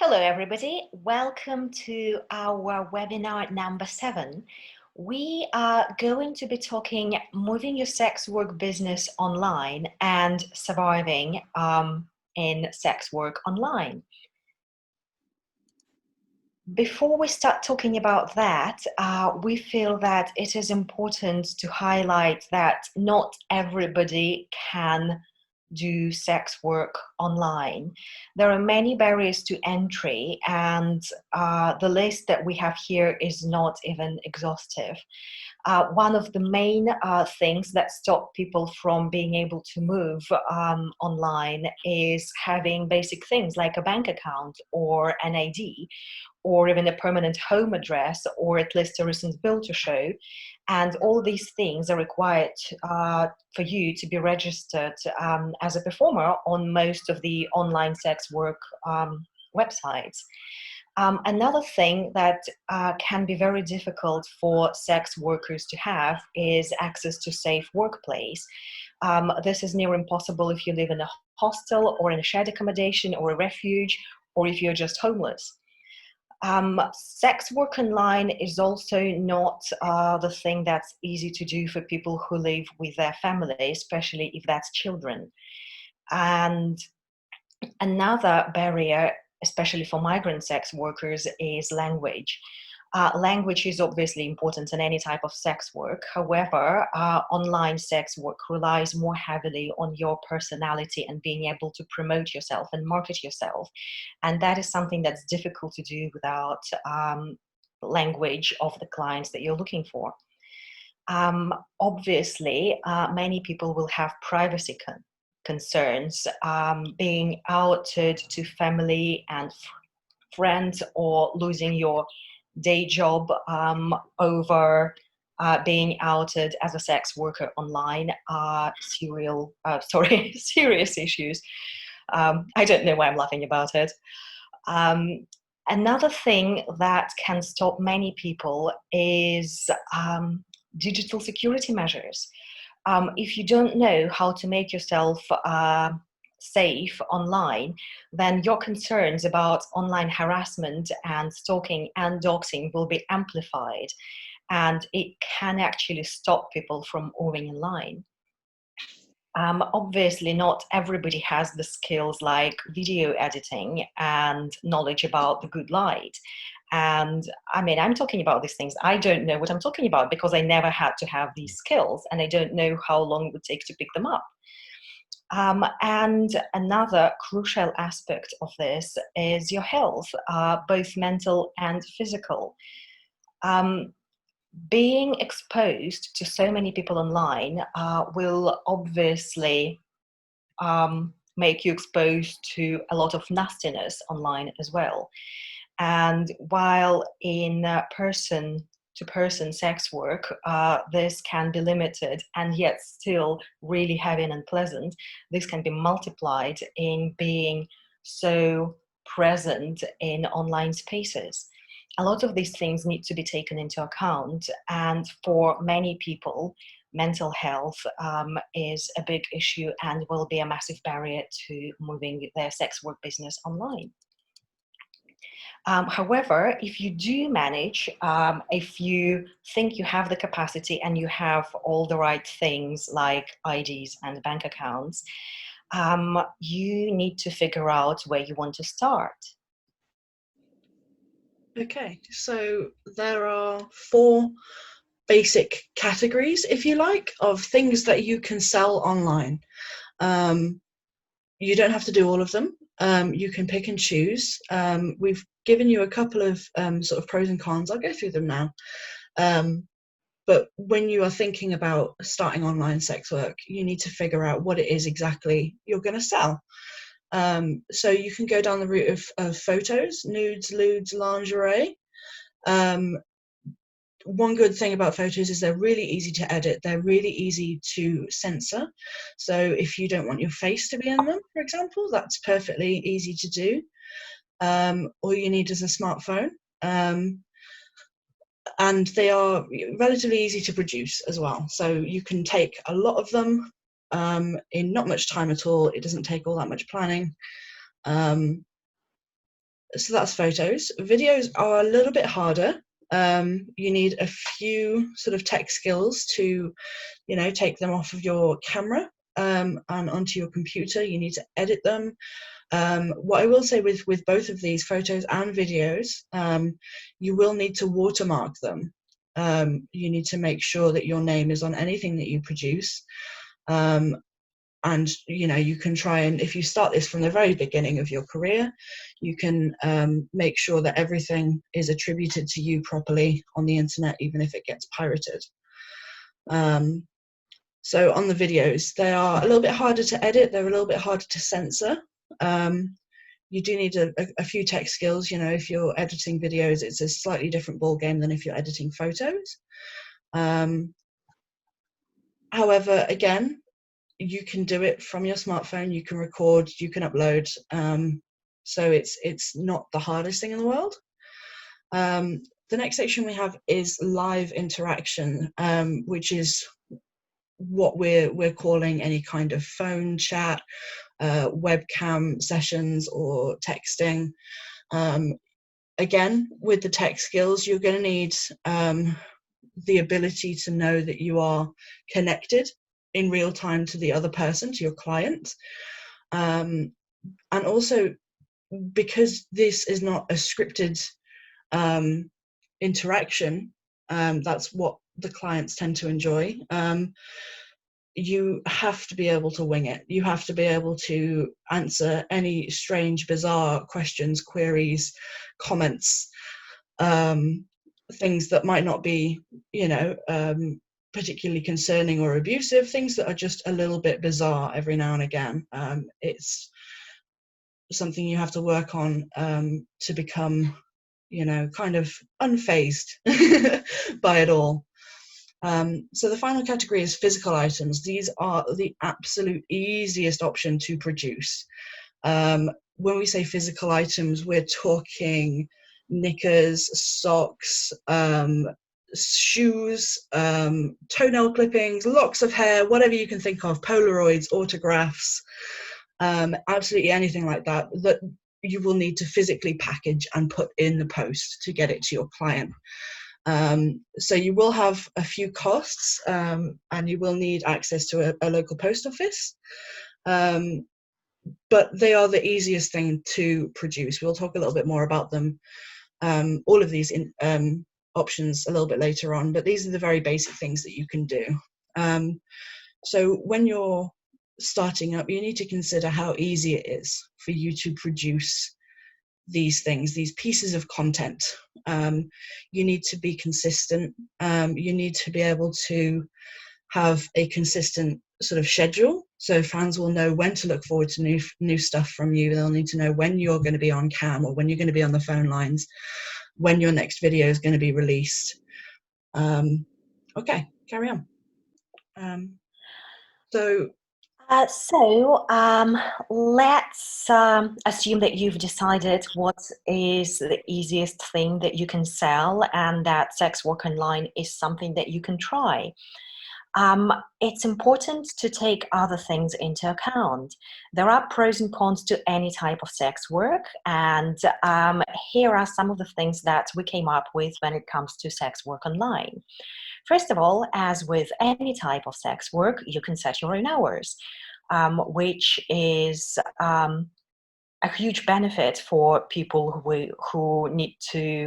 Hello, everybody. Welcome to our webinar number 7. We are going to be talking moving your sex work business online and surviving in sex work online. Before we start talking about that, we feel that it is important to highlight that not everybody can do sex work online. There are many barriers to entry, and the list that we have here is not even exhaustive. One of the main things that stop people from being able to move online is having basic things like a bank account or an ID, or even a permanent home address, or at least a recent bill to show. And all these things are required for you to be registered as a performer on most of the online sex work websites. Another thing that can be very difficult for sex workers to have is access to safe workplace. This is near impossible if you live in a hostel or in a shared accommodation or a refuge, or if you're just homeless. Sex work online is also not the thing that's easy to do for people who live with their family, especially if that's children. And another barrier, especially for migrant sex workers, is language. Language is obviously important in any type of sex work. However, online sex work relies more heavily on your personality and being able to promote yourself and market yourself. And that is something that's difficult to do without language of the clients that you're looking for. Obviously, many people will have privacy concerns, being outed to family and friends, or losing your day job over being outed as a sex worker online are serious issues. I don't know why I'm laughing about it. Another thing that can stop many people is digital security measures. If you don't know how to make yourself safe online, then your concerns about online harassment and stalking and doxing will be amplified, and it can actually stop people from moving online. Obviously, not everybody has the skills like video editing and knowledge about the good light. And I mean, I'm talking about these things. I don't know what I'm talking about because I never had to have these skills, and I don't know how long it would take to pick them up. And another crucial aspect of this is your health, both mental and physical. Being exposed to so many people online will obviously make you exposed to a lot of nastiness online as well. And while in person-to-person sex work, this can be limited and yet still really heavy and unpleasant, this can be multiplied in being so present in online spaces. A lot of these things need to be taken into account, and for many people, mental health is a big issue and will be a massive barrier to moving their sex work business online. However, if you do manage, if you think you have the capacity and you have all the right things like IDs and bank accounts, you need to figure out where you want to start. Okay, so there are 4 basic categories, if you like, of things that you can sell online. You don't have to do all of them. You can pick and choose. We've given you a couple of sort of pros and cons. I'll go through them now. But when you are thinking about starting online sex work, you need to figure out what it is exactly you're going to sell. So you can go down the route of photos, nudes, lewds, lingerie. One good thing about photos is they're really easy to edit. They're really easy to censor. So if you don't want your face to be in them, for example, that's perfectly easy to do. All you need is a smartphone. And they are relatively easy to produce as well. So you can take a lot of them in not much time at all. It doesn't take all that much planning. So that's photos. Videos are a little bit harder. You need a few sort of tech skills to, take them off of your camera and onto your computer. You need to edit them. What I will say with both of these, photos and videos, you will need to watermark them. You need to make sure that your name is on anything that you produce. And you can try, and if you start this from the very beginning of your career, you can make sure that everything is attributed to you properly on the internet, even if it gets pirated. So on the videos, they are a little bit harder to edit, they're a little bit harder to censor. You do need a few tech skills. If you're editing videos, it's a slightly different ball game than if you're editing photos. However, again, you can do it from your smartphone, you can record, you can upload. So it's not the hardest thing in the world. The next section we have is live interaction, which is what we're calling any kind of phone chat, webcam sessions, or texting. Again, with the tech skills, you're going to need the ability to know that you are connected in real time to the other person, to your client. And also, because this is not a scripted interaction, that's what the clients tend to enjoy. You have to be able to wing it. You have to be able to answer any strange, bizarre questions, queries, comments, things that might not be, particularly concerning or abusive, things that are just a little bit bizarre every now and again. It's something you have to work on to become, kind of unfazed by it all. So the final category is physical items. These are the absolute easiest option to produce. When we say physical items, we're talking knickers, socks, shoes, toenail clippings, locks of hair, whatever you can think of, Polaroids, autographs, absolutely anything like that you will need to physically package and put in the post to get it to your client. So you will have a few costs, and you will need access to a local post office, but they are the easiest thing to produce. We'll talk a little bit more about them, all of these options a little bit later on, but these are the very basic things that you can do. So when you're starting up, you need to consider how easy it is for you to produce these things, these pieces of content. You need to be consistent. You need to be able to have a consistent sort of schedule, so fans will know when to look forward to new stuff from you. They'll need to know when you're going to be on cam, or when you're going to be on the phone lines, when your next video is going to be released. Okay, carry on. Let's assume that you've decided what is the easiest thing that you can sell, and that sex work online is something that you can try. It's important to take other things into account. There are pros and cons to any type of sex work, and here are some of the things that we came up with when it comes to sex work online. First of all, as with any type of sex work, you can set your own hours, which is a huge benefit for people who need to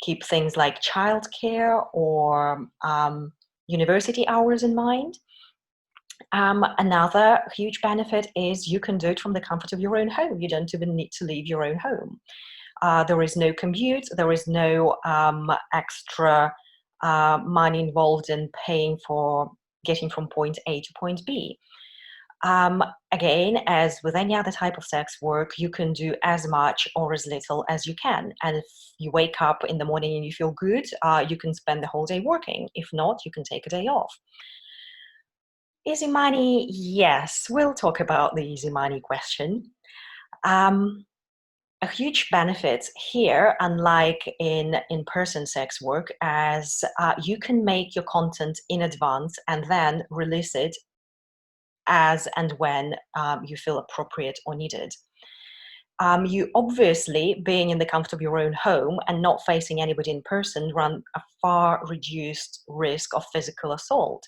keep things like childcare or university hours in mind. Another huge benefit is you can do it from the comfort of your own home. You don't even need to leave your own home. There is no commute. There is no extra money involved in paying for getting from point A to point B. Again, as with any other type of sex work, you can do as much or as little as you can. And if you wake up in the morning and you feel good, you can spend the whole day working. If not, you can take a day off. Easy money, yes, we'll talk about the easy money question. A huge benefit here, unlike in in-person sex work, as you can make your content in advance and then release it as and when you feel appropriate or needed. You obviously, being in the comfort of your own home and not facing anybody in person, run a far reduced risk of physical assault.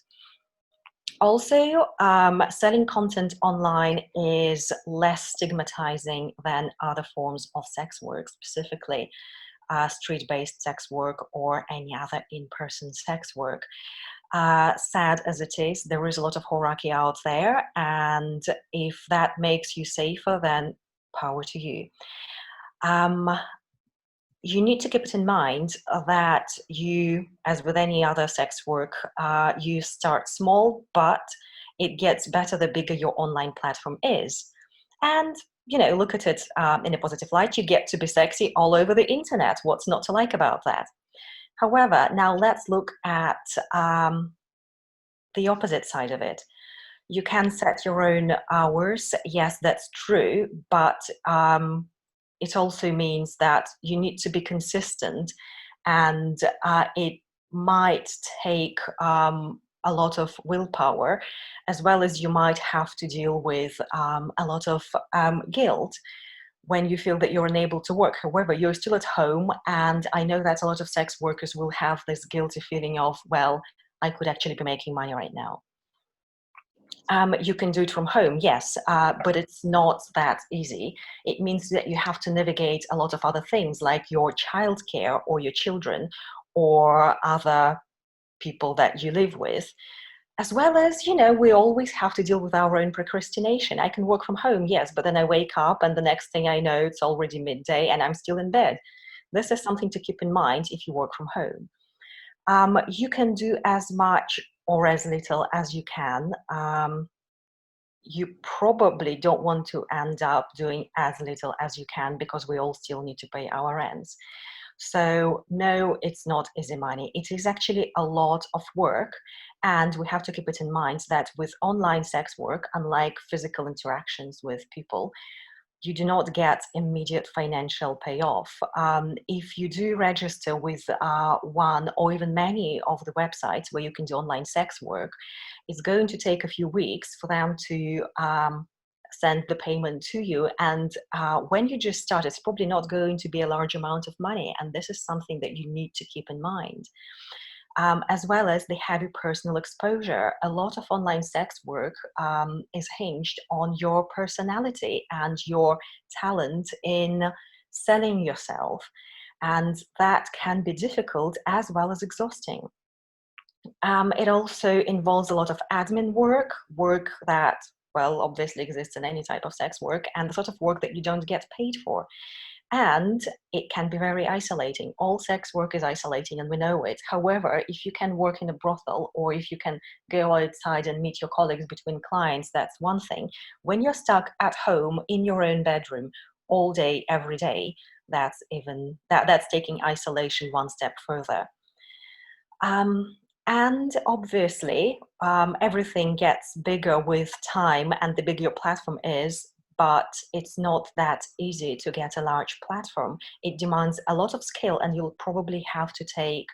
Also, selling content online is less stigmatizing than other forms of sex work, specifically street-based sex work or any other in-person sex work. Sad as it is, there is a lot of hierarchy out there, and if that makes you safer, then power to you. Um, you need to keep it in mind that you, as with any other sex work, you start small, but it gets better the bigger your online platform is. And, look at it in a positive light. You get to be sexy all over the internet. What's not to like about that? However, now let's look at the opposite side of it. You can set your own hours. Yes, that's true, but it also means that you need to be consistent, and it might take a lot of willpower, as well as you might have to deal with a lot of guilt when you feel that you're unable to work. However, you're still at home, and I know that a lot of sex workers will have this guilty feeling of, well, I could actually be making money right now. You can do it from home, yes, but it's not that easy. It means that you have to navigate a lot of other things like your childcare or your children or other people that you live with, as well as, we always have to deal with our own procrastination. I can work from home, yes, but then I wake up and the next thing I know, it's already midday and I'm still in bed. This is something to keep in mind if you work from home. You can do as much or as little as you can. You probably don't want to end up doing as little as you can, because we all still need to pay our rents. So no, it's not easy money. It is actually a lot of work. And we have to keep it in mind that with online sex work, unlike physical interactions with people, you do not get immediate financial payoff. If you do register with one or even many of the websites where you can do online sex work, it's going to take a few weeks for them to send the payment to you. And when you just start, it's probably not going to be a large amount of money. And this is something that you need to keep in mind. As well as the heavy personal exposure. A lot of online sex work is hinged on your personality and your talent in selling yourself. And that can be difficult as well as exhausting. It also involves a lot of admin work that, well, obviously exists in any type of sex work, and the sort of work that you don't get paid for. And it can be very isolating. All sex work is isolating, and we know it. However, if you can work in a brothel, or if you can go outside and meet your colleagues between clients, that's one thing. When you're stuck at home in your own bedroom all day, every day, that's taking isolation one step further. And obviously, everything gets bigger with time, and the bigger your platform is, but it's not that easy to get a large platform. It demands a lot of skill, and you'll probably have to take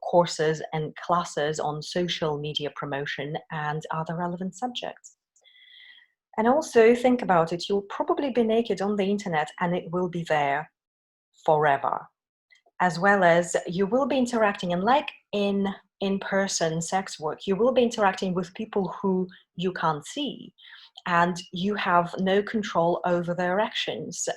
courses and classes on social media promotion and other relevant subjects. And also think about it, you'll probably be naked on the internet and it will be there forever, as well as you will be interacting, and like in-person sex work, you will be interacting with people who you can't see, and you have no control over their actions.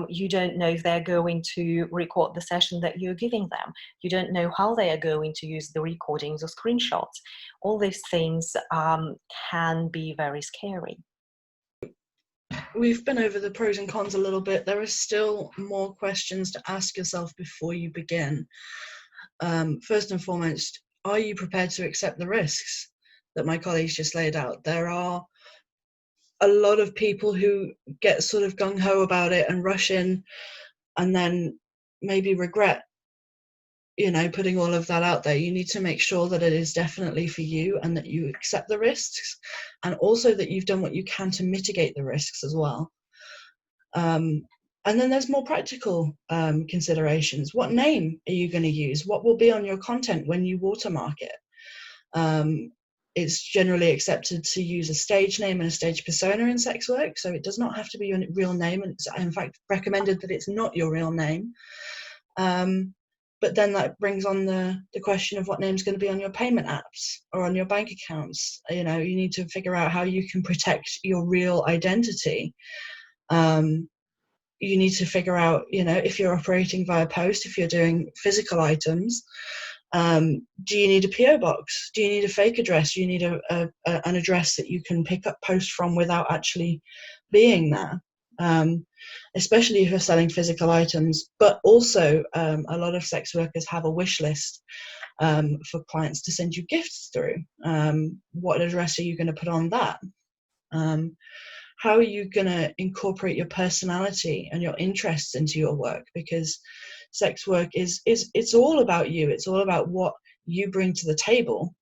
You don't know if they're going to record the session that you're giving them. You don't know how they are going to use the recordings or screenshots. All these things can be very scary. We've been over the pros and cons a little bit. There are still more questions to ask yourself before you begin. First and foremost, are you prepared to accept the risks that my colleagues just laid out? There are a lot of people who get sort of gung-ho about it and rush in and then maybe regret, putting all of that out there. You need to make sure that it is definitely for you, and that you accept the risks, and also that you've done what you can to mitigate the risks as well. And then there's more practical considerations. What name are you going to use? What will be on your content when you watermark it? It's generally accepted to use a stage name and a stage persona in sex work, so it does not have to be your real name, and it's in fact recommended that it's not your real name. But then that brings on the question of what name's going to be on your payment apps or on your bank accounts. You know, you need to figure out how you can protect your real identity. You need to figure out, you know, if you're operating via post, if you're doing physical items, do you need a PO box? Do you need a fake address? Do you need an address that you can pick up post from without actually being there? Especially if you're selling physical items, but also a lot of sex workers have a wish list for clients to send you gifts through. What address are you going to put on that? How are you going to incorporate your personality and your interests into your work? Because sex work is it's all about you. It's all about what you bring to the table.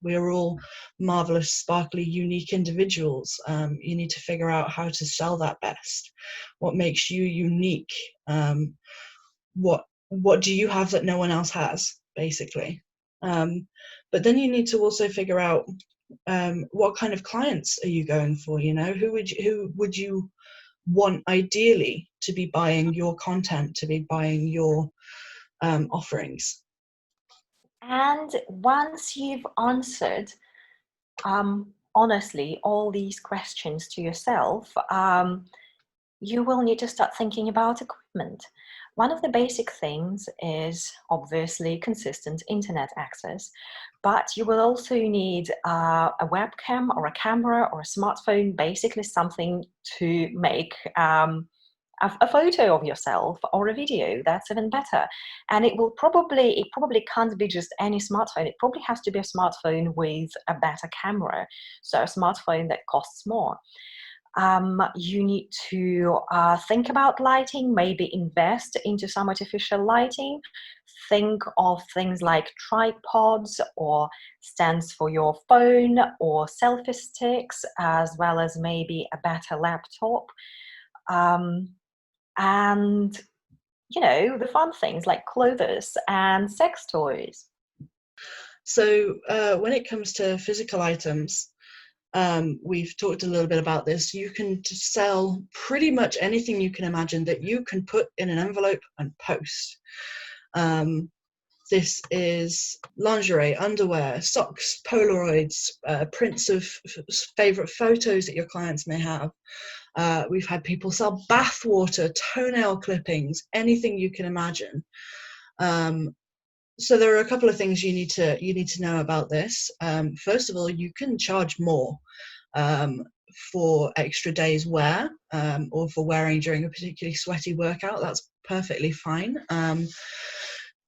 We're all marvelous, sparkly, unique individuals. You need to figure out how to sell that best. What makes you unique? What do you have that no one else has, basically? But then you need to also figure out what kind of clients are you going for? You know, who would you want ideally to be buying your content, to be buying your offerings? And once you've answered, honestly, all these questions to yourself, you will need to start thinking about equipment. One of the basic things is obviously consistent internet access, but you will also need a webcam or a camera or a smartphone, basically something to make a photo of yourself or a video. That's even better. And it probably can't be just any smartphone. It probably has to be a smartphone with a better camera, so a smartphone that costs more. You need to think about lighting, maybe invest into some artificial lighting. Think of things like tripods or stands for your phone or selfie sticks, as well as maybe a better laptop. And, you know, the fun things like clothes and sex toys. So when it comes to physical items, we've talked a little bit about this. You can sell pretty much anything you can imagine that you can put in an envelope and post. This is lingerie, underwear, socks, Polaroids, prints of favorite photos that your clients may have. We've had people sell bath water, toenail clippings, anything you can imagine. So there are a couple of things you need to know about this. First of all, you can charge more for extra days wear or for wearing during a particularly sweaty workout. That's perfectly fine.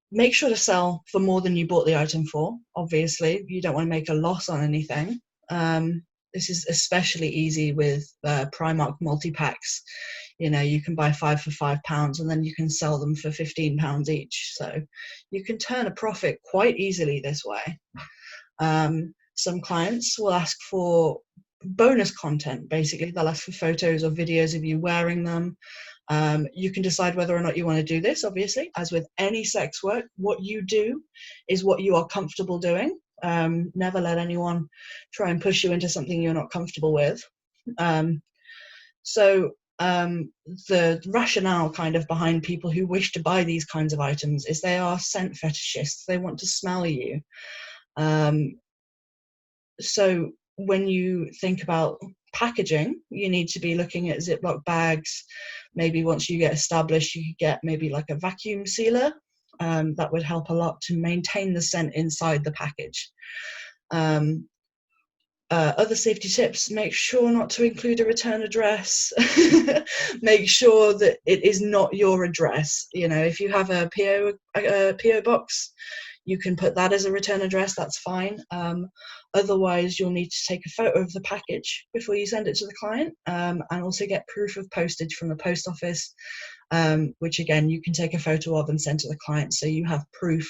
Make sure to sell for more than you bought the item for. Obviously, you don't want to make a loss on anything. This is especially easy with Primark multi-packs. You know, you can buy 5 for £5 and then you can sell them for £15 each. So you can turn a profit quite easily this way. Some clients will ask for bonus content. Basically, they'll ask for photos or videos of you wearing them. You can decide whether or not you want to do this, obviously. As with any sex work, what you do is what you are comfortable doing. Never let anyone try and push you into something you're not comfortable with. So the rationale kind of behind people who wish to buy these kinds of items is they are scent fetishists. They want to smell you. So when you think about packaging, you need to be looking at Ziploc bags. Maybe once you get established, you could get maybe like a vacuum sealer. That would help a lot to maintain the scent inside the package. Other safety tips: make sure not to include a return address. Make sure that it is not your address. You know, if you have a PO box, you can put that as a return address, that's fine. Otherwise, you'll need to take a photo of the package before you send it to the client, and also get proof of postage from the post office, which again, you can take a photo of and send to the client, so you have proof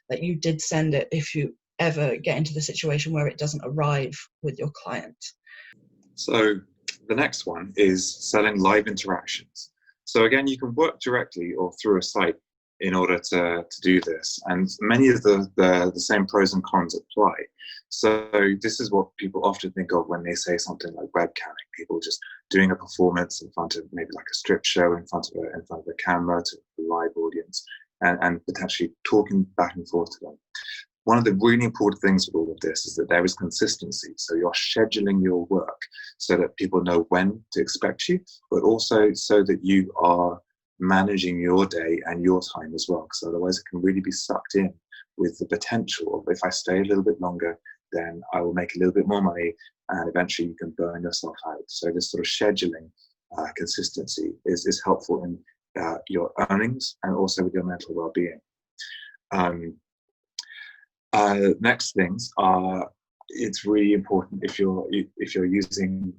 that you did send it if you ever get into the situation where it doesn't arrive with your client. So the next one is selling live interactions. So again, you can work directly or through a site in order to do this. And many of the same pros and cons apply. So this is what people often think of when they say something like webcamming, people just doing a performance in front of maybe like a strip show in front of a camera to a live audience, and potentially talking back and forth to them. One of the really important things with all of this is that there is consistency. So you're scheduling your work so that people know when to expect you, but also so that you are managing your day and your time as well, because otherwise it can really be sucked in with the potential of, if I stay a little bit longer, then I will make a little bit more money, and eventually you can burn yourself out. So this sort of scheduling consistency is helpful in your earnings and also with your mental well-being. Next things are, it's really important if you're using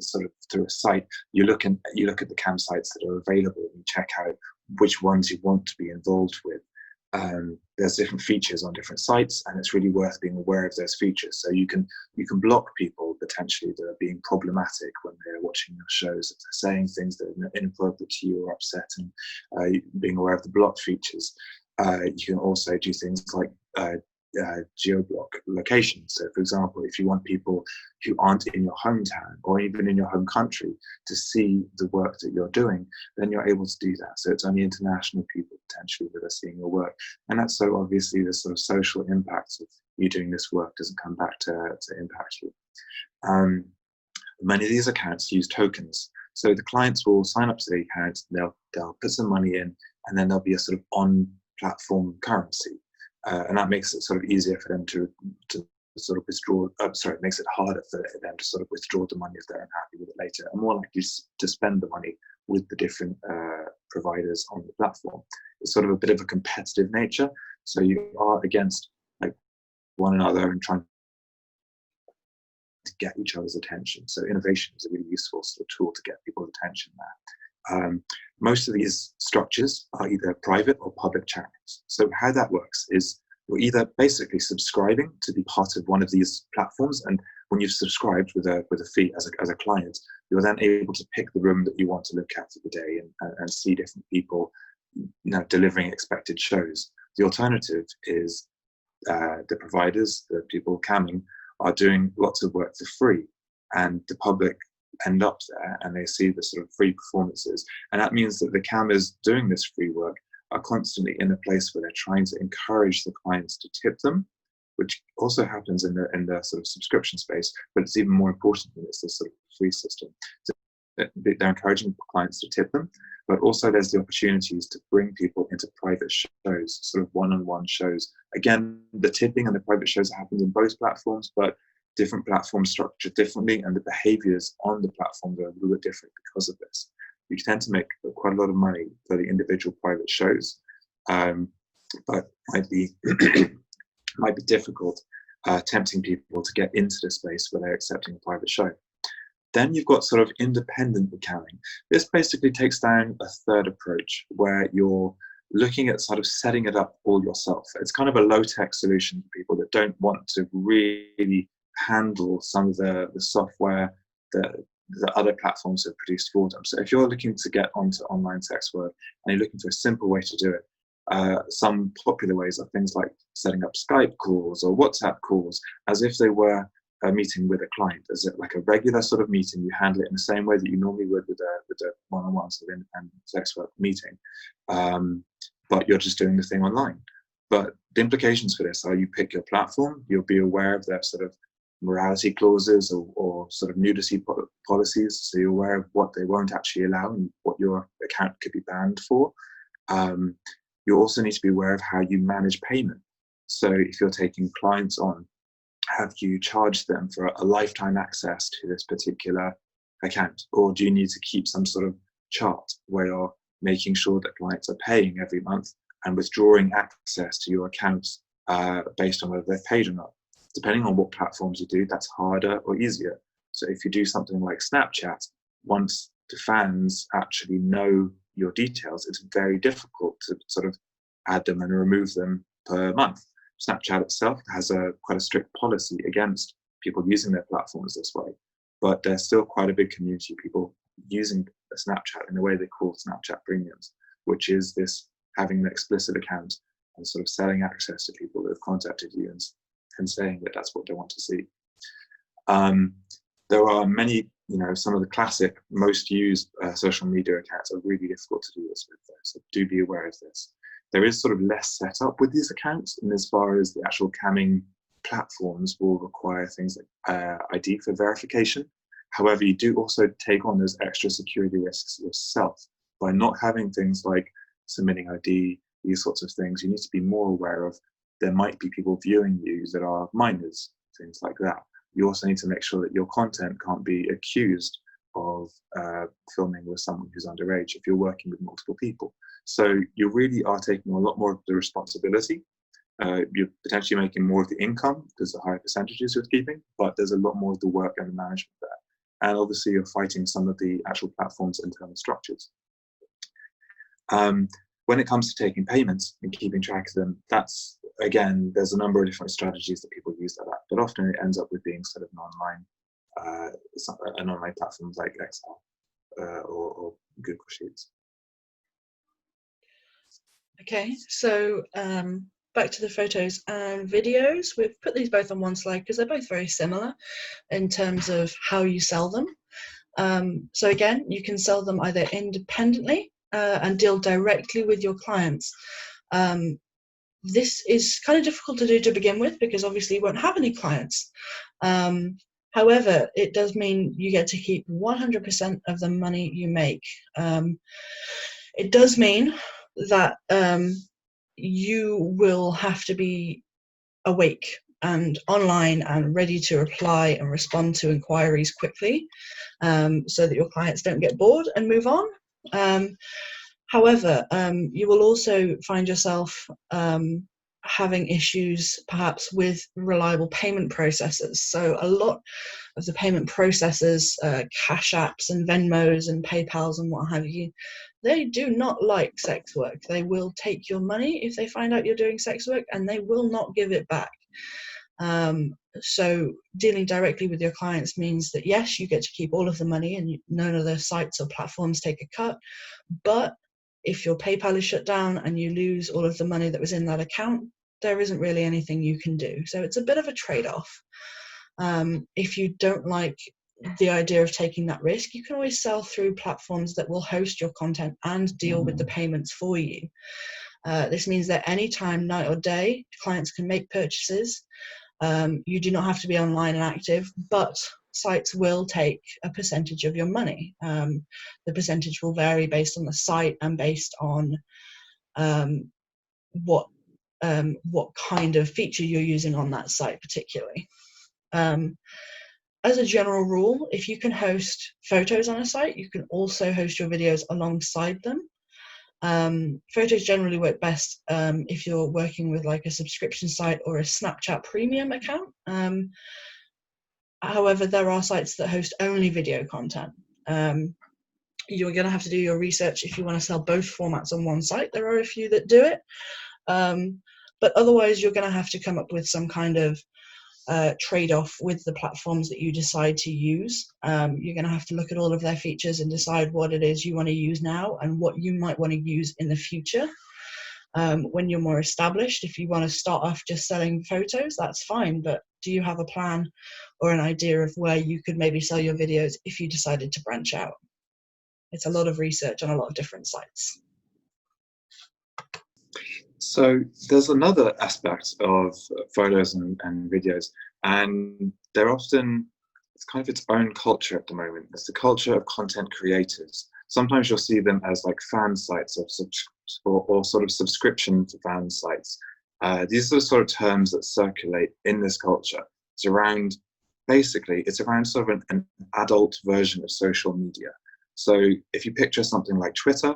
sort of through a site, you look at the campsites that are available and you check out which ones you want to be involved with. There's different features on different sites, and it's really worth being aware of those features. So you can block people potentially that are being problematic when they're watching your shows, if they're saying things that are inappropriate to you or upsetting. Being aware of the block features. You can also do things like geoblock location. So for example, if you want people who aren't in your hometown or even in your home country to see the work that you're doing, then you're able to do that. So it's only international people potentially that are seeing your work. And that's so obviously the sort of social impact of you doing this work doesn't come back to impact you. Many of these accounts use tokens. So the clients will sign up to the account, they'll put some money in, and then there'll be a sort of on-platform currency. And that makes it sort of easier for them to sort of withdraw. It makes it harder for them to sort of withdraw the money if they're unhappy with it later, and more likely to spend the money with the different providers on the platform. It's sort of a bit of a competitive nature. So you are against like one another and trying to get each other's attention. So innovation is a really useful sort of tool to get people's attention there. Most of these structures are either private or public channels. So how that works is you're either basically subscribing to be part of one of these platforms, and when you've subscribed with a fee as a client, you're then able to pick the room that you want to look at for the day and see different people, delivering expected shows. The alternative is the providers, the people camming, are doing lots of work for free, and the public end up there and they see the sort of free performances. And that means that the cammers doing this free work are constantly in a place where they're trying to encourage the clients to tip them, which also happens in the sort of subscription space, but it's even more important when it's this sort of free system. So they're encouraging clients to tip them, but also there's the opportunities to bring people into private shows, sort of one-on-one shows. Again, the tipping and the private shows happens in both platforms, but different platforms structured differently, and the behaviors on the platform are a little bit different because of this. You tend to make quite a lot of money for the individual private shows, but might be difficult tempting people to get into the space where they're accepting a private show. Then you've got sort of independent accounting. This basically takes down a third approach where you're looking at sort of setting it up all yourself. It's kind of a low-tech solution for people that don't want to really handle some of the software that the other platforms have produced for them. So if you're looking to get onto online sex work and you're looking for a simple way to do it, some popular ways are things like setting up Skype calls or WhatsApp calls as if they were a meeting with a client, as it like a regular sort of meeting. You handle it in the same way that you normally would with a one-on-one sort of independent sex work meeting, but you're just doing the thing online. But the implications for this are you pick your platform, you'll be aware of their sort of morality clauses or sort of nudity policies, so you're aware of what they won't actually allow and what your account could be banned for. You also need to be aware of how you manage payment. So if you're taking clients on, have you charged them for a lifetime access to this particular account, or do you need to keep some sort of chart where you're making sure that clients are paying every month and withdrawing access to your accounts based on whether they're paid or not? Depending on what platforms you do, that's harder or easier. So if you do something like Snapchat, once the fans actually know your details, it's very difficult to sort of add them and remove them per month. Snapchat itself has quite a strict policy against people using their platforms this way, but there's still quite a big community of people using Snapchat in the way they call Snapchat premiums, which is this having an explicit account and sort of selling access to people that have contacted you and saying that that's what they want to see. There are many, some of the classic, most used social media accounts are really difficult to do this with, though, so do be aware of this. There is sort of less setup with these accounts, and as far as the actual camming platforms will require things like ID for verification. However, you do also take on those extra security risks yourself by not having things like submitting ID, these sorts of things. You need to be more aware of there might be people viewing you that are minors, things like that. You also need to make sure that your content can't be accused of filming with someone who's underage if you're working with multiple people. So you really are taking a lot more of the responsibility. You're potentially making more of the income because the higher percentages you're keeping, but there's a lot more of the work and the management there. And obviously you're fighting some of the actual platform's internal structures. When it comes to taking payments and keeping track of them, that's, again, there's a number of different strategies that people use that, but often it ends up with being sort of an online platforms like Excel or Google Sheets. Okay, so back to the photos and videos. We've put these both on one slide because they're both very similar in terms of how you sell them. So again, you can sell them either independently and deal directly with your clients. This is kind of difficult to do to begin with because obviously you won't have any clients. However, it does mean you get to keep 100% of the money you make. It does mean that you will have to be awake and online and ready to reply and respond to inquiries quickly so that your clients don't get bored and move on. However, you will also find yourself having issues perhaps with reliable payment processors. So a lot of the payment processors, Cash Apps and Venmos and PayPals and what have you, they do not like sex work. They will take your money if they find out you're doing sex work, and they will not give it back. So dealing directly with your clients means that yes, you get to keep all of the money and none of the sites or platforms take a cut, but if your PayPal is shut down and you lose all of the money that was in that account, there isn't really anything you can do. So it's a bit of a trade-off. If you don't like the idea of taking that risk, you can always sell through platforms that will host your content and deal with the payments for you. This means that anytime, night or day, clients can make purchases. You do not have to be online and active, but sites will take a percentage of your money. The percentage will vary based on the site and based on what kind of feature you're using on that site particularly. As a general rule, if you can host photos on a site, you can also host your videos alongside them. Photos generally work best if you're working with like a subscription site or a Snapchat premium account. However, there are sites that host only video content. You're going to have to do your research if you want to sell both formats on one site. There are a few that do it. But otherwise, you're going to have to come up with some kind of trade-off with the platforms that you decide to use. You're going to have to look at all of their features and decide what it is you want to use now and what you might want to use in the future. When you're more established, if you want to start off just selling photos, that's fine, but do you have a plan or an idea of where you could maybe sell your videos if you decided to branch out? It's a lot of research on a lot of different sites. So there's another aspect of photos and videos, and they're often, it's kind of its own culture at the moment. It's the culture of content creators. Sometimes you'll see them as like fan sites or sort of subscription to fan sites. These are the sort of terms that circulate in this culture. It's around, basically, it's around sort of an adult version of social media. So if you picture something like Twitter,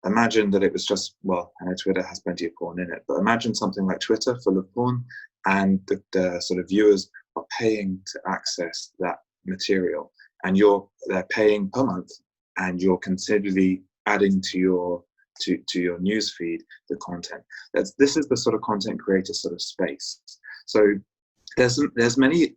imagine that it was just, well, I know Twitter has plenty of porn in it, but imagine something like Twitter full of porn, and the sort of viewers are paying to access that material, and they're paying per month, and you're continually adding to your news feed the content. This is the sort of content creator sort of space. So there's many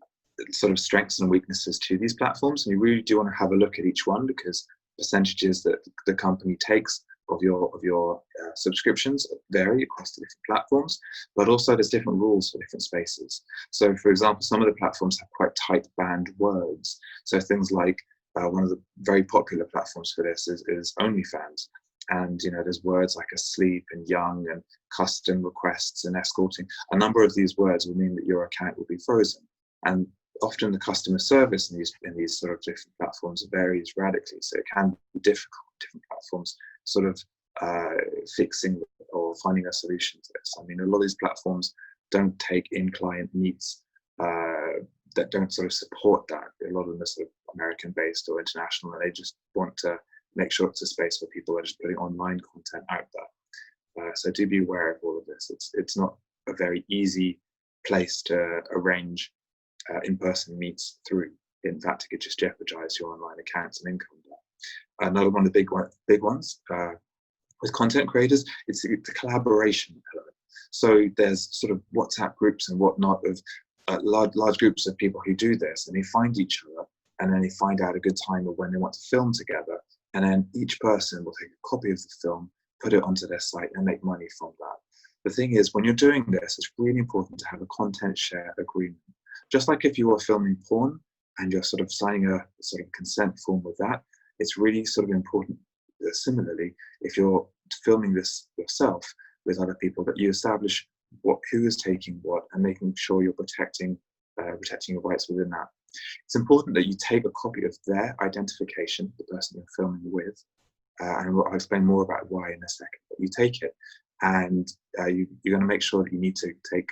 sort of strengths and weaknesses to these platforms, and you really do want to have a look at each one, because percentages that the company takes your subscriptions vary across the different platforms, but also there's different rules for different spaces. So, for example, some of the platforms have quite tight banned words. So things like one of the very popular platforms for this is OnlyFans. And there's words like asleep and young and custom requests and escorting. A number of these words will mean that your account will be frozen. And often the customer service in these sort of different platforms varies radically. So it can be difficult, different platforms sort of fixing or finding a solution to this. I mean, a lot of these platforms don't take in client needs that don't sort of support that. A lot of them are sort of American based or international, and they just want to make sure it's a space where people are just putting online content out there. So do be aware of all of this. It's not a very easy place to arrange in-person meets through. In fact, it could just jeopardize your online accounts and income there. Another one of the big ones with content creators, it's the collaboration element. So there's sort of WhatsApp groups and whatnot of large groups of people who do this, and they find each other, and then they find out a good time of when they want to film together, and then each person will take a copy of the film, put it onto their site, and make money from that. The thing is, when you're doing this, it's really important to have a content share agreement. Just like if you are filming porn and you're sort of signing a sort of consent form with that, it's really sort of important. Similarly, if you're filming this yourself with other people, that you establish who is taking what and making sure you're protecting your rights within that. It's important that you take a copy of their identification, the person you're filming with, and I'll explain more about why in a second. But you take it, and you're going to make sure that you need to take.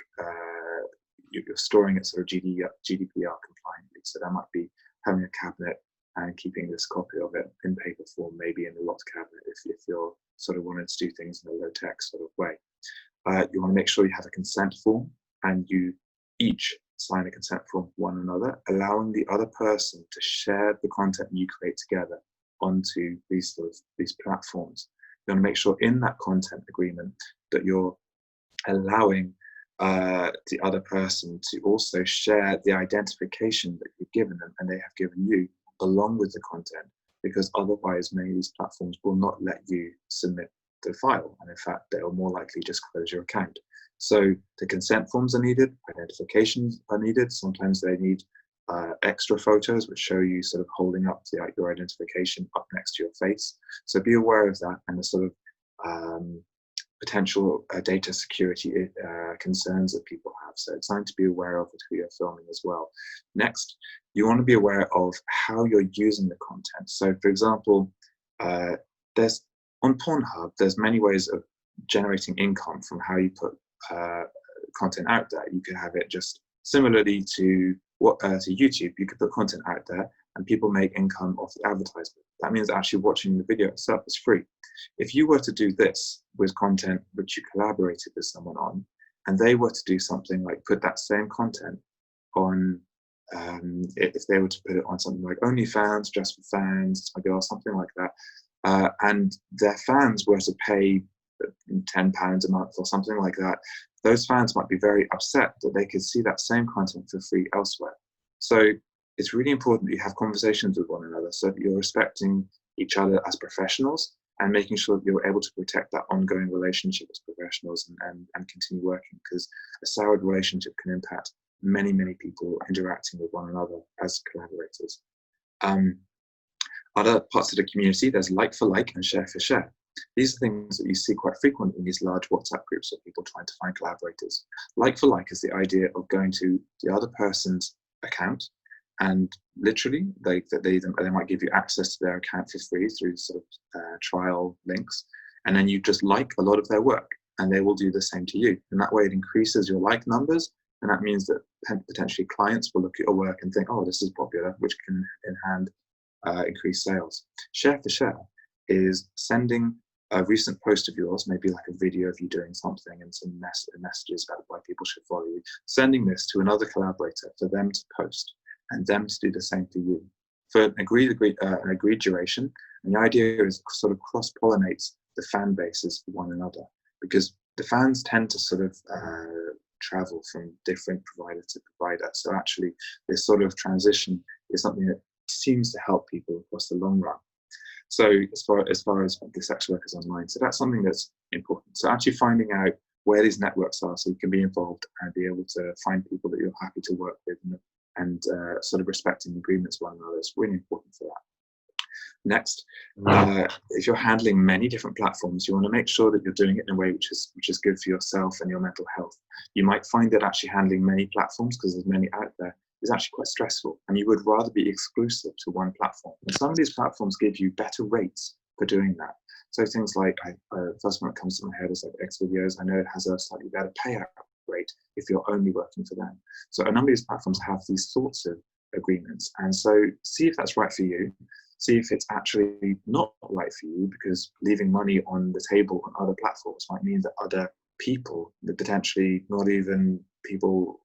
You're storing it sort of GDPR compliantly. So that might be having a cabinet and keeping this copy of it in paper form, maybe in a locked cabinet if you're sort of wanting to do things in a low tech sort of way. You want to make sure you have a consent form, and you each sign a consent form for one another, allowing the other person to share the content you create together onto these platforms. You want to make sure in that content agreement that you're allowing the other person to also share the identification that you've given them and they have given you along with the content, because otherwise many of these platforms will not let you submit the file, and in fact they'll more likely just close your account. So the consent forms are needed, identifications are needed, sometimes they need extra photos which show you sort of holding up your identification up next to your face. So be aware of that and the sort of potential data security concerns that people have. So it's something to be aware of with who you're filming as well. Next, you want to be aware of how you're using the content. So for example, there's on Pornhub, there's many ways of generating income from how you put content out there. You could have it just similarly to YouTube. You could put content out there and people make income off the advertisement. That means actually watching the video itself is free. If you were to do this with content which you collaborated with someone on, and they were to do something like put that same content on, if they were to put it on something like OnlyFans, just for fans, or something like that, and their fans were to pay £10 a month or something like that, those fans might be very upset that they could see that same content for free elsewhere. So it's really important that you have conversations with one another so that you're respecting each other as professionals and making sure that you're able to protect that ongoing relationship as professionals and continue working, because a soured relationship can impact many, many people interacting with one another as collaborators. Other parts of the community, there's like for like and share for share. These are things that you see quite frequently in these large WhatsApp groups of people trying to find collaborators. Like for like is the idea of going to the other person's account, and literally they might give you access to their account for free through sort of trial links, and then you just like a lot of their work and they will do the same to you, and that way it increases your like numbers, and that means that potentially clients will look at your work and think, oh, this is popular, which can in hand increase sales. Share for share is sending a recent post of yours, maybe like a video of you doing something and some messages about why people should follow you, sending this to another collaborator for them to post and them to do the same for you for an agreed duration. And the idea is sort of cross-pollinates the fan bases for one another, because the fans tend to sort of travel from different provider to provider. So actually this sort of transition is something that seems to help people across the long run. So as far as the sex workers online, so that's something that's important. So actually finding out where these networks are, so you can be involved and be able to find people that you're happy to work with, and sort of respecting agreements with one another is really important for that. Next, if you're handling many different platforms, you want to make sure that you're doing it in a way which is good for yourself and your mental health. You might find that actually handling many platforms, because there's many out there, is actually quite stressful, and you would rather be exclusive to one platform. And some of these platforms give you better rates for doing that. So things like, first one that comes to my head is like X videos. I know it has a slightly better payout rate if you're only working for them. So a number of these platforms have these sorts of agreements, and so see if that's right for you. See if it's actually not right for you, because leaving money on the table on other platforms might mean that other people, that potentially not even people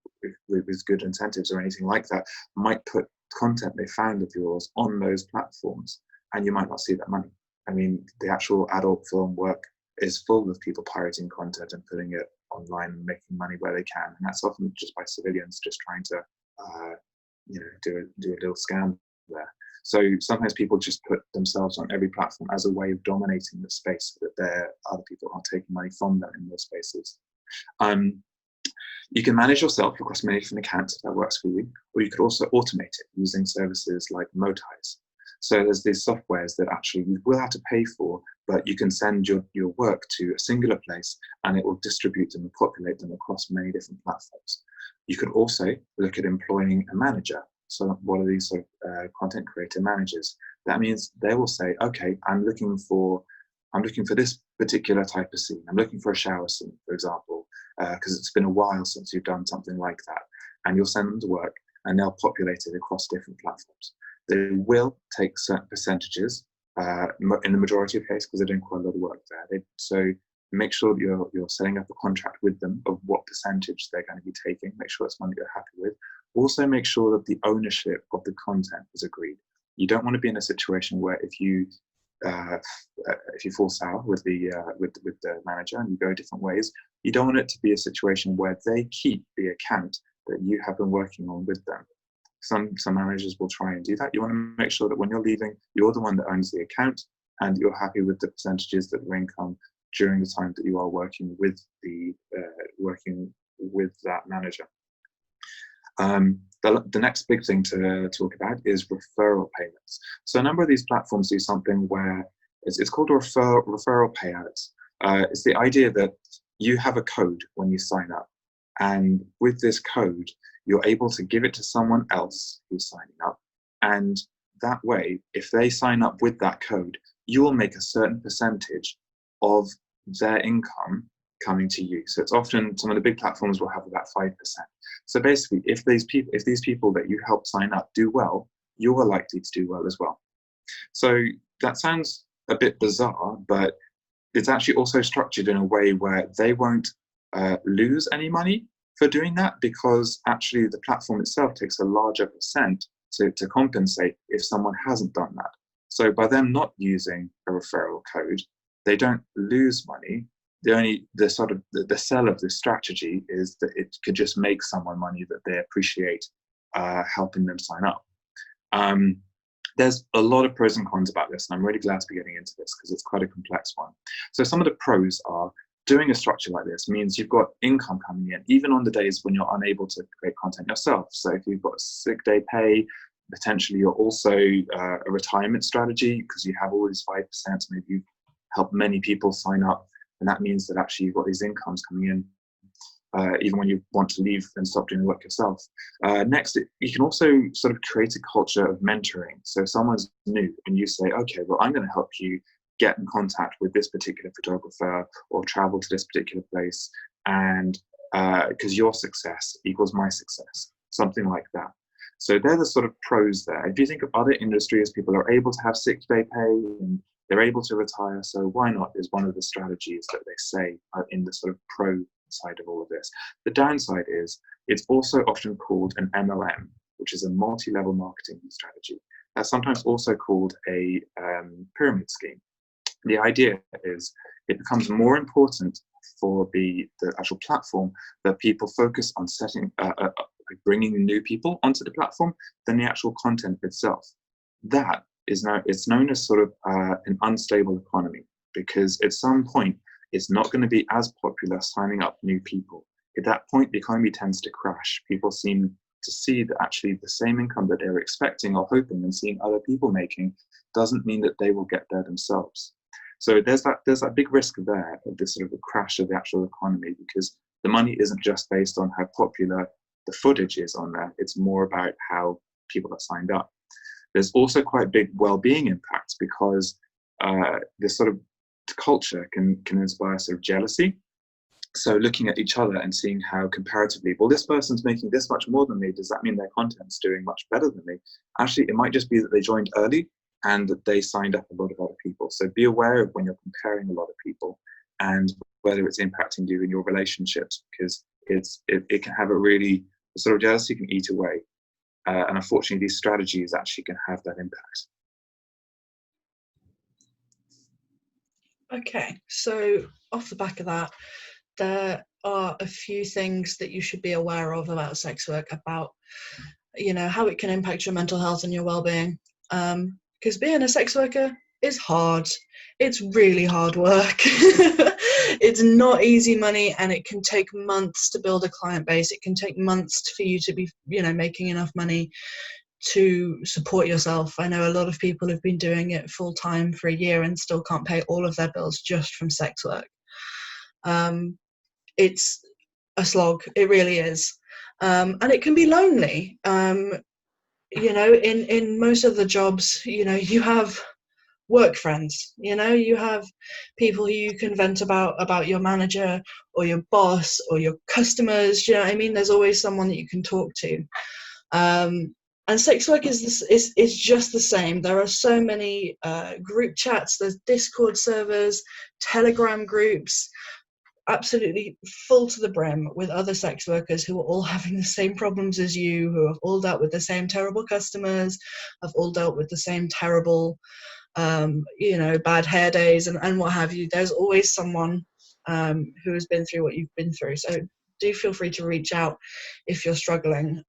with good incentives or anything like that, might put content they found of yours on those platforms, and you might not see that money. I mean, the actual adult film work is full of people pirating content and putting it online and making money where they can, and that's often just by civilians just trying to do a little scam there. So sometimes people just put themselves on every platform as a way of dominating the space, so that other people aren't taking money from them in those spaces. You can manage yourself across many different accounts if that works for you, or you could also automate it using services like Motize. So there's these softwares that actually you will have to pay for, but you can send your work to a singular place and it will distribute them and populate them across many different platforms. You could also look at employing a manager. So what are these sort of content creator managers? That means they will say, okay, I'm looking for this particular type of scene. I'm looking for a shower scene, for example, because it's been a while since you've done something like that. And you'll send them to work and they'll populate it across different platforms. They will take certain percentages in the majority of cases, because they're doing quite a lot of work there. So make sure that you're setting up a contract with them of what percentage they're going to be taking. Make sure it's money you're happy with. Also make sure that the ownership of the content is agreed. You don't want to be in a situation where if you fall sour with the manager and you go different ways, you don't want it to be a situation where they keep the account that you have been working on with them. Some managers will try and do that. You want to make sure that when you're leaving, you're the one that owns the account and you're happy with the percentages that your income during the time that you are working with that manager. The next big thing to talk about is referral payments. So a number of these platforms do something where it's called a referral payout. It's the idea that you have a code when you sign up, and with this code, you're able to give it to someone else who's signing up, and that way, if they sign up with that code, you will make a certain percentage of their income coming to you. So it's often, some of the big platforms will have about 5%. So basically, if these people that you help sign up do well, you're likely to do well as well. So that sounds a bit bizarre, but it's actually also structured in a way where they won't lose any money for doing that, because actually the platform itself takes a larger percent to compensate if someone hasn't done that. So by them not using a referral code, they don't lose money. The sell of this strategy is that it could just make someone money that they appreciate helping them sign up. There's a lot of pros and cons about this, and I'm really glad to be getting into this because it's quite a complex one. So some of the pros are, doing a structure like this means you've got income coming in, even on the days when you're unable to create content yourself. So if you've got sick day pay, potentially you're also a retirement strategy, because you have all these 5%, maybe you've helped many people sign up, and that means that actually you've got these incomes coming in, even when you want to leave and stop doing the work yourself. Next, you can also sort of create a culture of mentoring. So if someone's new and you say, okay, well, I'm going to help you get in contact with this particular photographer or travel to this particular place, and because your success equals my success, something like that. So they're the sort of pros there. If you think of other industries, people are able to have sick day pay and they're able to retire, so why not is one of the strategies that they say are in the sort of pro side of all of this. The downside is it's also often called an MLM, which is a multi-level marketing strategy. That's sometimes also called a pyramid scheme. The idea is it becomes more important for the actual platform that people focus on bringing new people onto the platform than the actual content itself. That it's known as sort of an unstable economy, because at some point it's not going to be as popular signing up new people. At that point, the economy tends to crash. People seem to see that actually the same income that they were expecting or hoping and seeing other people making doesn't mean that they will get there themselves. So there's that big risk there of this sort of a crash of the actual economy, because the money isn't just based on how popular the footage is on there. It's more about how people are signed up. There's also quite big well-being impacts, because this sort of culture can inspire sort of jealousy. So looking at each other and seeing how comparatively, well, this person's making this much more than me, does that mean their content's doing much better than me? Actually, it might just be that they joined early and that they signed up a lot of other people. So be aware of when you're comparing a lot of people and whether it's impacting you in your relationships, because it can have a really, sort of jealousy can eat away. And unfortunately, these strategies actually can have that impact. Okay, so off the back of that, there are a few things that you should be aware of about sex work, about, you know, how it can impact your mental health and your well-being. Because being a sex worker is hard. It's really hard work. It's not easy money, and it can take months to build a client base. It can take months for you to be, you know, making enough money to support yourself. I know a lot of people have been doing it full time for a year and still can't pay all of their bills just from sex work. It's a slog, it really is. And it can be lonely. You know, in most of the jobs, you know, you have work friends, you know, you have people who you can vent about your manager or your boss or your customers, you know what I mean? There's always someone that you can talk to. And sex work is just the same. There are so many group chats, there's Discord servers, Telegram groups, absolutely full to the brim with other sex workers who are all having the same problems as you, who have all dealt with the same terrible customers, have all dealt with the same terrible, you know, bad hair days and what have you. There's always someone who has been through what you've been through. So do feel free to reach out if you're struggling.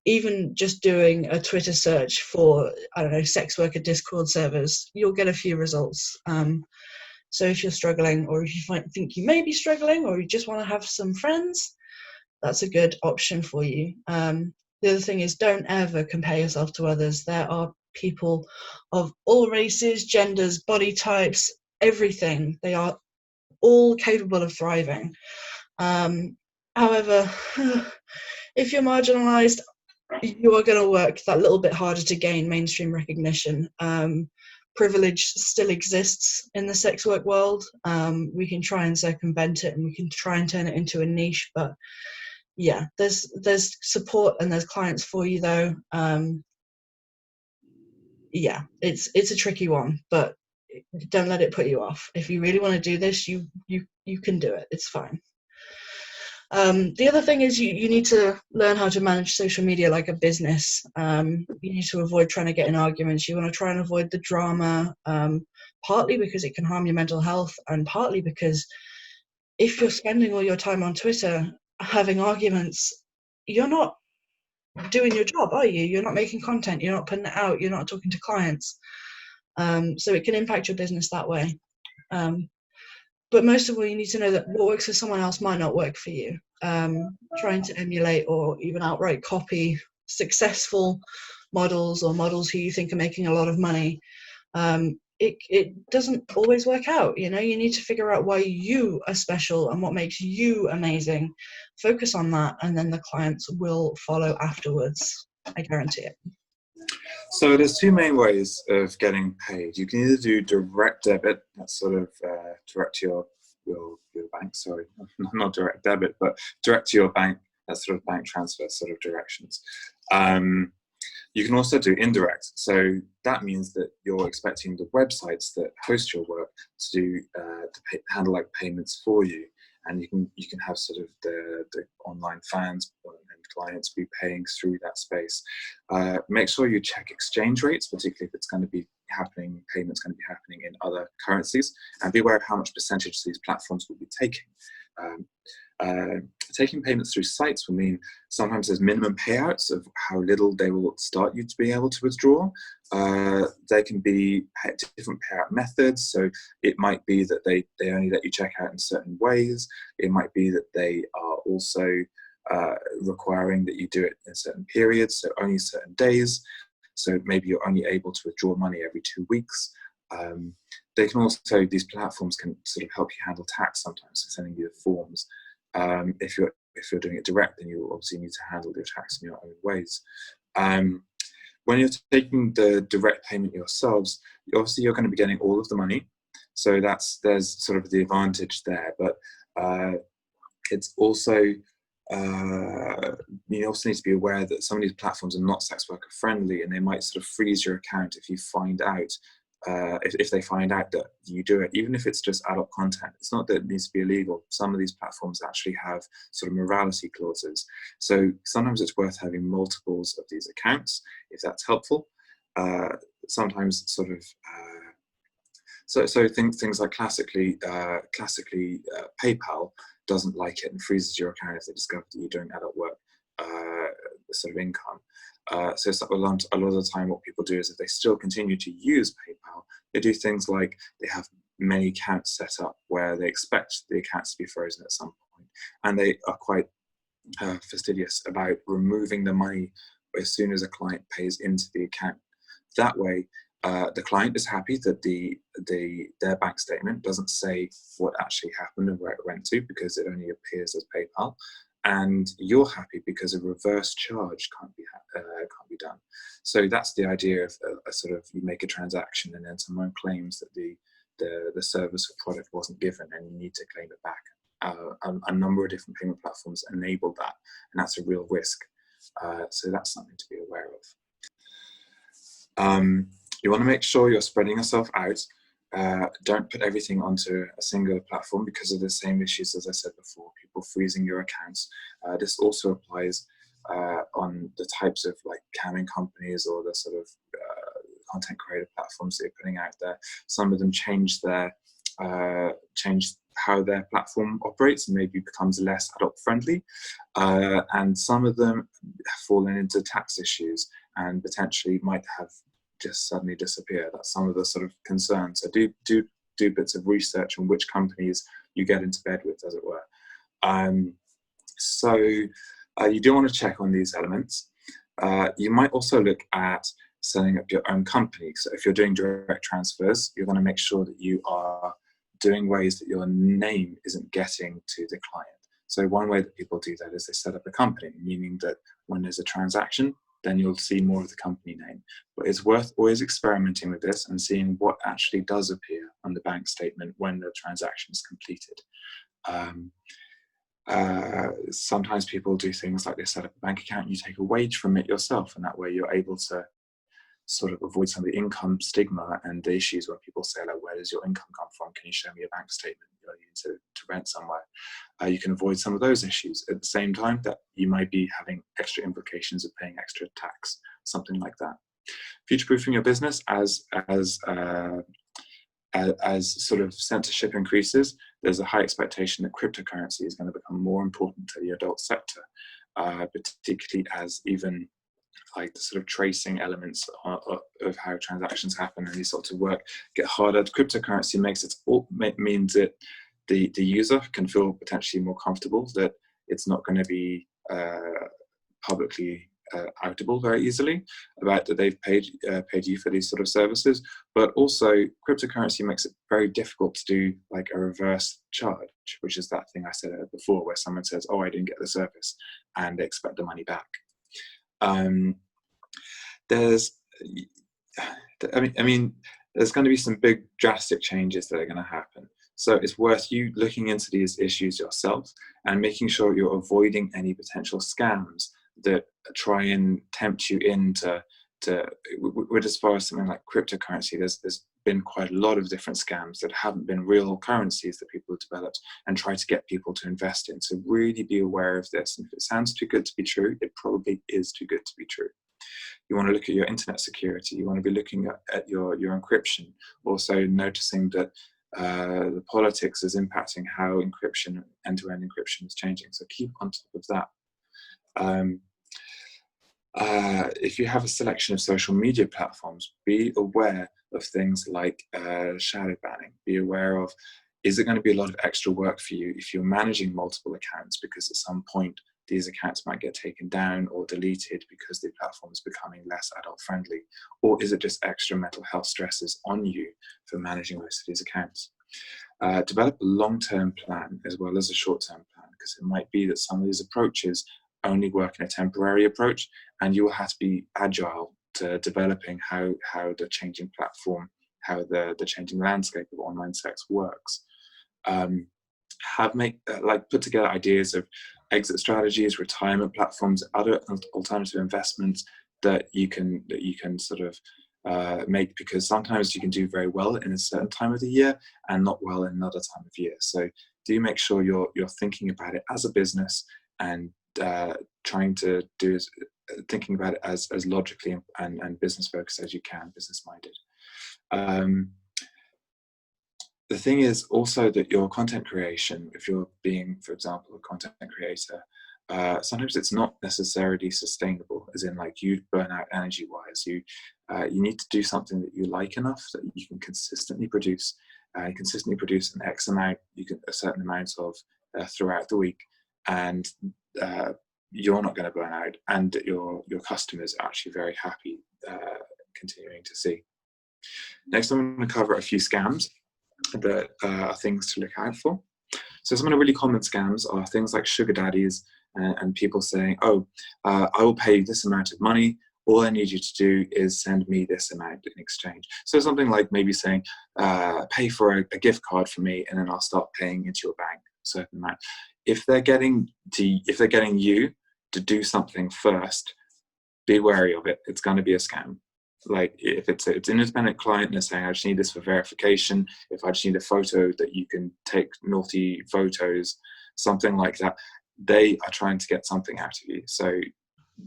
Even just doing a Twitter search for, I don't know, sex worker Discord servers, you'll get a few results. So if you're struggling, or if you think you may be struggling, or you just want to have some friends, that's a good option for you. The other thing is, don't ever compare yourself to others. There are people of all races, genders, body types, everything. They are all capable of thriving. However, if you're marginalized, you are going to work that little bit harder to gain mainstream recognition. Privilege still exists in the sex work world. We can try and circumvent it, and we can try and turn it into a niche, but yeah, there's support and there's clients for you though. Yeah, it's a tricky one, but don't let it put you off. If you really want to do this, you can do it. It's fine. The other thing is you need to learn how to manage social media like a business. You need to avoid trying to get in arguments. You want to try and avoid the drama, partly because it can harm your mental health, and partly because if you're spending all your time on Twitter having arguments, you're not doing your job, are you? You're not making content, you're not putting it out, you're not talking to clients. So it can impact your business that way. But most of all, you need to know that what works for someone else might not work for you. Trying to emulate or even outright copy successful models or models who you think are making a lot of money, it doesn't always work out. You know, you need to figure out why you are special and what makes you amazing. Focus on that, and then the clients will follow afterwards. I guarantee it. So there's two main ways of getting paid. You can either do direct debit, that's sort of direct to your bank, sorry, not direct debit, but direct to your bank, that's sort of bank transfer sort of directions. You can also do indirect. So that means that you're expecting the websites that host your work to handle like payments for you. And you can have sort of the online fans and clients be paying through that space. Make sure you check exchange rates, particularly if it's going to be happening, payments going to be happening in other currencies, and be aware of how much percentage these platforms will be taking. Um, Taking payments through sites will mean sometimes there's minimum payouts of how little they will start you to be able to withdraw. There can be different payout methods, so it might be that they only let you check out in certain ways. It might be that they are also requiring that you do it in certain periods, so only certain days. So maybe you're only able to withdraw money every 2 weeks. They can also, these platforms can sort of help you handle tax sometimes, so sending you the forms. If you're doing it direct, then you obviously need to handle your tax in your own ways. When you're taking the direct payment yourselves, obviously you're going to be getting all of the money, so there's sort of the advantage there. But it's also you also need to be aware that some of these platforms are not sex worker friendly, and they might sort of freeze your account if you find out if they find out that you do it, even if it's just adult content. It's not that it needs to be illegal. Some of these platforms actually have sort of morality clauses. So sometimes it's worth having multiples of these accounts, if that's helpful. Sometimes sort of so things like classically PayPal doesn't like it and freezes your account if they discover that you're doing adult work sort of income. So a lot of the time what people do is if they still continue to use PayPal, they do things like they have many accounts set up where they expect the accounts to be frozen at some point, and they are quite fastidious about removing the money as soon as a client pays into the account. That way, the client is happy that their bank statement doesn't say what actually happened and where it went to, because it only appears as PayPal, and you're happy because a reverse charge can't be done. So that's the idea of a sort of, you make a transaction and then someone claims that the service or product wasn't given and you need to claim it back. A number of different payment platforms enable that, and that's a real risk. So that's something to be aware of. You want to make sure you're spreading yourself out. Don't put everything onto a singular platform because of the same issues as I said before, people freezing your accounts. This also applies on the types of like camming companies or the sort of content creator platforms that you're putting out there. Some of them change how their platform operates and maybe becomes less adult friendly, and some of them have fallen into tax issues and potentially might have just suddenly disappear. That's some of the sort of concerns. So do bits of research on which companies you get into bed with, as it were. So you do want to check on these elements. You might also look at setting up your own company. So if you're doing direct transfers, you're going to make sure that you are doing ways that your name isn't getting to the client. So one way that people do that is they set up a company, meaning that when there's a transaction, then you'll see more of the company name. But it's worth always experimenting with this and seeing what actually does appear on the bank statement when the transaction is completed. Sometimes people do things like they set up a bank account and you take a wage from it yourself, and that way you're able to sort of avoid some of the income stigma and the issues when people say, like, where does your income come from? Can you show me a bank statement? You need to rent somewhere. You can avoid some of those issues at the same time that you might be having extra implications of paying extra tax, something like that. Future-proofing your business as sort of censorship increases, there's a high expectation that cryptocurrency is going to become more important to the adult sector, particularly as even like the sort of tracing elements of how transactions happen and these sorts of work get harder. Cryptocurrency means that the user can feel potentially more comfortable that it's not going to be publicly outable very easily about that they've paid you for these sort of services. But also cryptocurrency makes it very difficult to do like a reverse charge, which is that thing I said before where someone says, oh, I didn't get the service, and they expect the money back. There's going to be some big drastic changes that are going to happen. So it's worth you looking into these issues yourself and making sure you're avoiding any potential scams that try and tempt you into with as far as something like cryptocurrency. There's been quite a lot of different scams that haven't been real currencies that people have developed and try to get people to invest in. So really be aware of this. And if it sounds too good to be true, it probably is too good to be true. You want to look at your internet security. You want to be looking at your encryption. Also noticing that The politics is impacting how encryption, end-to-end encryption is changing. So keep on top of that. If you have a selection of social media platforms, be aware of things like shadow banning. Be aware of, is it going to be a lot of extra work for you if you're managing multiple accounts, because at some point these accounts might get taken down or deleted because the platform is becoming less adult friendly? Or is it just extra mental health stresses on you for managing most of these accounts? Develop a long-term plan as well as a short-term plan, because it might be that some of these approaches only work in a temporary approach, and you will have to be agile to developing how the changing platform, how the changing landscape of online sex works. Put together ideas of exit strategies, retirement platforms, other alternative investments that you can sort of make, because sometimes you can do very well in a certain time of the year and not well in another time of year. So do make sure you're thinking about it as a business, and trying to thinking about it as logically and business focused as you can, business minded. The thing is also that your content creation, if you're being, for example, a content creator, sometimes it's not necessarily sustainable, as in like you burn out energy wise. You need to do something that you like enough that you can consistently produce an a certain amount of throughout the week, and you're not going to burn out, and your customers are actually very happy continuing to see. Next, I'm going to cover a few scams that are things to look out for. So some of the really common scams are things like sugar daddies and people saying, oh, I will pay you this amount of money. All I need you to do is send me this amount in exchange. So something like maybe saying, pay for a gift card for me, and then I'll start paying into your bank a certain amount. If they're getting you to do something first, be wary of it. It's going to be a scam. Like if it's an independent client and they're saying, I just need this for verification, if I just need a photo that you can take naughty photos, something like that, they are trying to get something out of you. So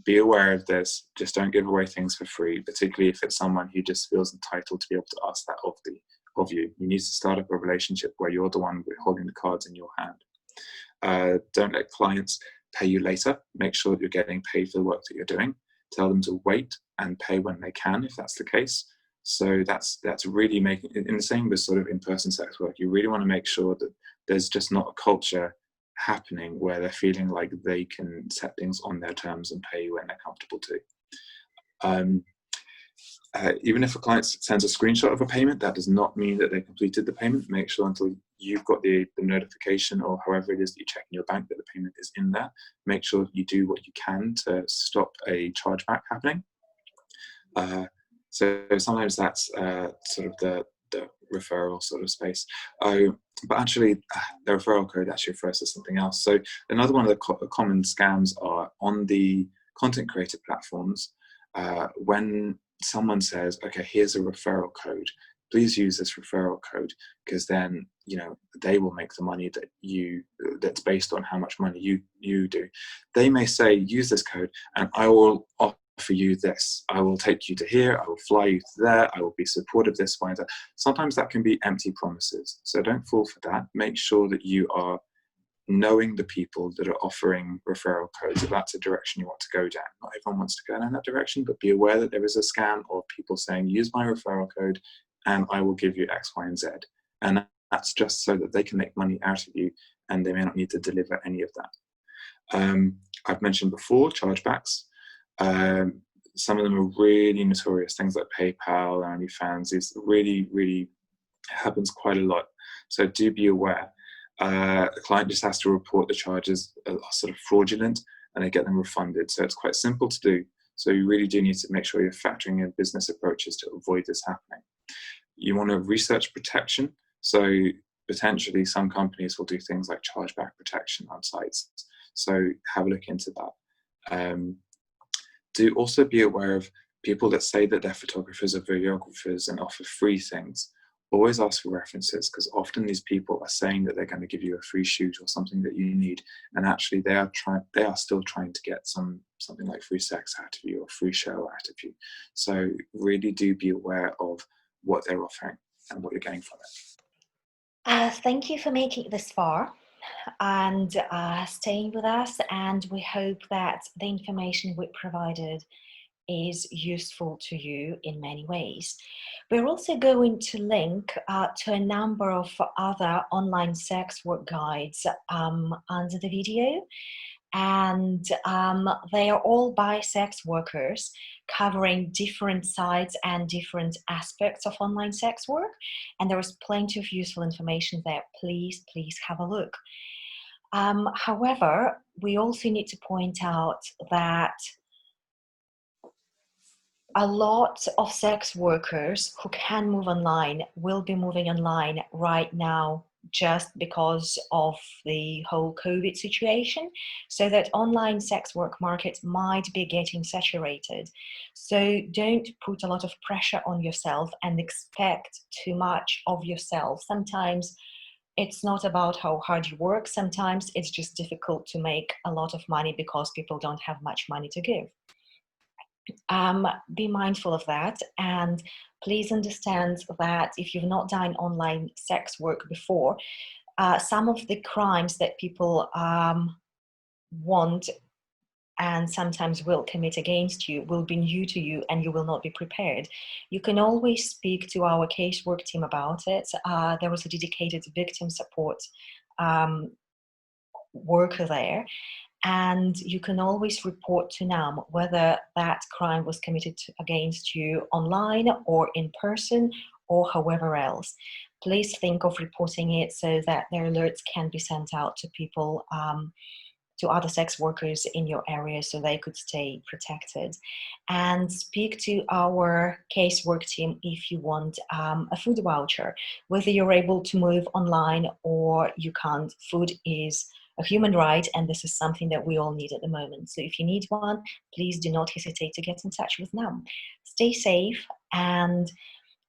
be aware of this. Just don't give away things for free, particularly if it's someone who just feels entitled to be able to ask that of you. You need to start up a relationship where you're the one holding the cards in your hand. Don't let clients pay you later. Make sure that you're getting paid for the work that you're doing. Tell them to wait and pay when they can, if that's the case. So that's really making, in the same with sort of in-person sex work, you really want to make sure that there's just not a culture happening where they're feeling like they can set things on their terms and pay you when they're comfortable to. Even if a client sends a screenshot of a payment, that does not mean that they completed the payment. Make sure until you've got the notification, or however it is that you check in your bank, that the payment is in there. Make sure you do what you can to stop a chargeback happening. So sometimes that's sort of the referral sort of space. But actually, the referral code actually refers to something else. So another one of the common scams are on the content creator platforms. When someone says, okay, here's a referral code, please use this referral code, because then they will make the money that's based on how much money you do. They may say, use this code and I will offer you this. I will take you to here, I will fly you to there, I will be supportive this way. Sometimes that can be empty promises, so don't fall for that. Make sure that you are knowing the people that are offering referral codes, if that's a direction you want to go down. Not everyone wants to go down that direction, but be aware that there is a scam of people saying, use my referral code and I will give you X, Y, and Z. And that's just so that they can make money out of you, and they may not need to deliver any of that. I've mentioned before chargebacks. Some of them are really notorious, things like PayPal, OnlyFans. This really, really happens quite a lot. So do be aware. The client just has to report the charges are sort of fraudulent, and they get them refunded. So it's quite simple to do. So you really do need to make sure you're factoring in business approaches to avoid this happening. You want to research protection. So potentially some companies will do things like chargeback protection on sites. So have a look into that. Do also be aware of people that say that they're photographers or videographers and offer free things. Always ask for references, because often these people are saying that they're going to give you a free shoot or something that you need, and actually they are still trying to get something like free sex out of you or free show out of you. So really do be aware of what they're offering and what you're getting from it. Thank you for making it this far and staying with us. And we hope that the information we provided is useful to you in many ways. We're also going to link to a number of other online sex work guides under the video. And they are all by sex workers covering different sides and different aspects of online sex work. And there is plenty of useful information there. Please, please have a look. However, we also need to point out that a lot of sex workers who can move online will be moving online right now just because of the whole COVID situation, so that online sex work market might be getting saturated. So don't put a lot of pressure on yourself and expect too much of yourself. Sometimes it's not about how hard you work. Sometimes it's just difficult to make a lot of money because people don't have much money to give. Be mindful of that, and please understand that if you've not done online sex work before, some of the crimes that people want and sometimes will commit against you will be new to you, and you will not be prepared. You can always speak to our casework team about it. There was a dedicated victim support worker there, and you can always report to NAM whether that crime was committed against you online or in person or however else. Please think of reporting it so that their alerts can be sent out to people, to other sex workers in your area, so they could stay protected. And speak to our casework team if you want a food voucher. Whether you're able to move online or you can't, food is a human right, and this is something that we all need at the moment. So if you need one, please do not hesitate to get in touch with NAM. Stay safe, and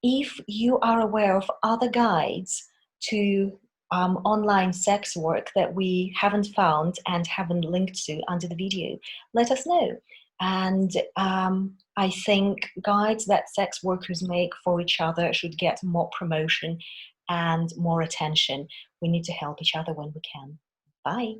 if you are aware of other guides to online sex work that we haven't found and haven't linked to under the video, let us know. And I think guides that sex workers make for each other should get more promotion and more attention. We need to help each other when we can. Bye.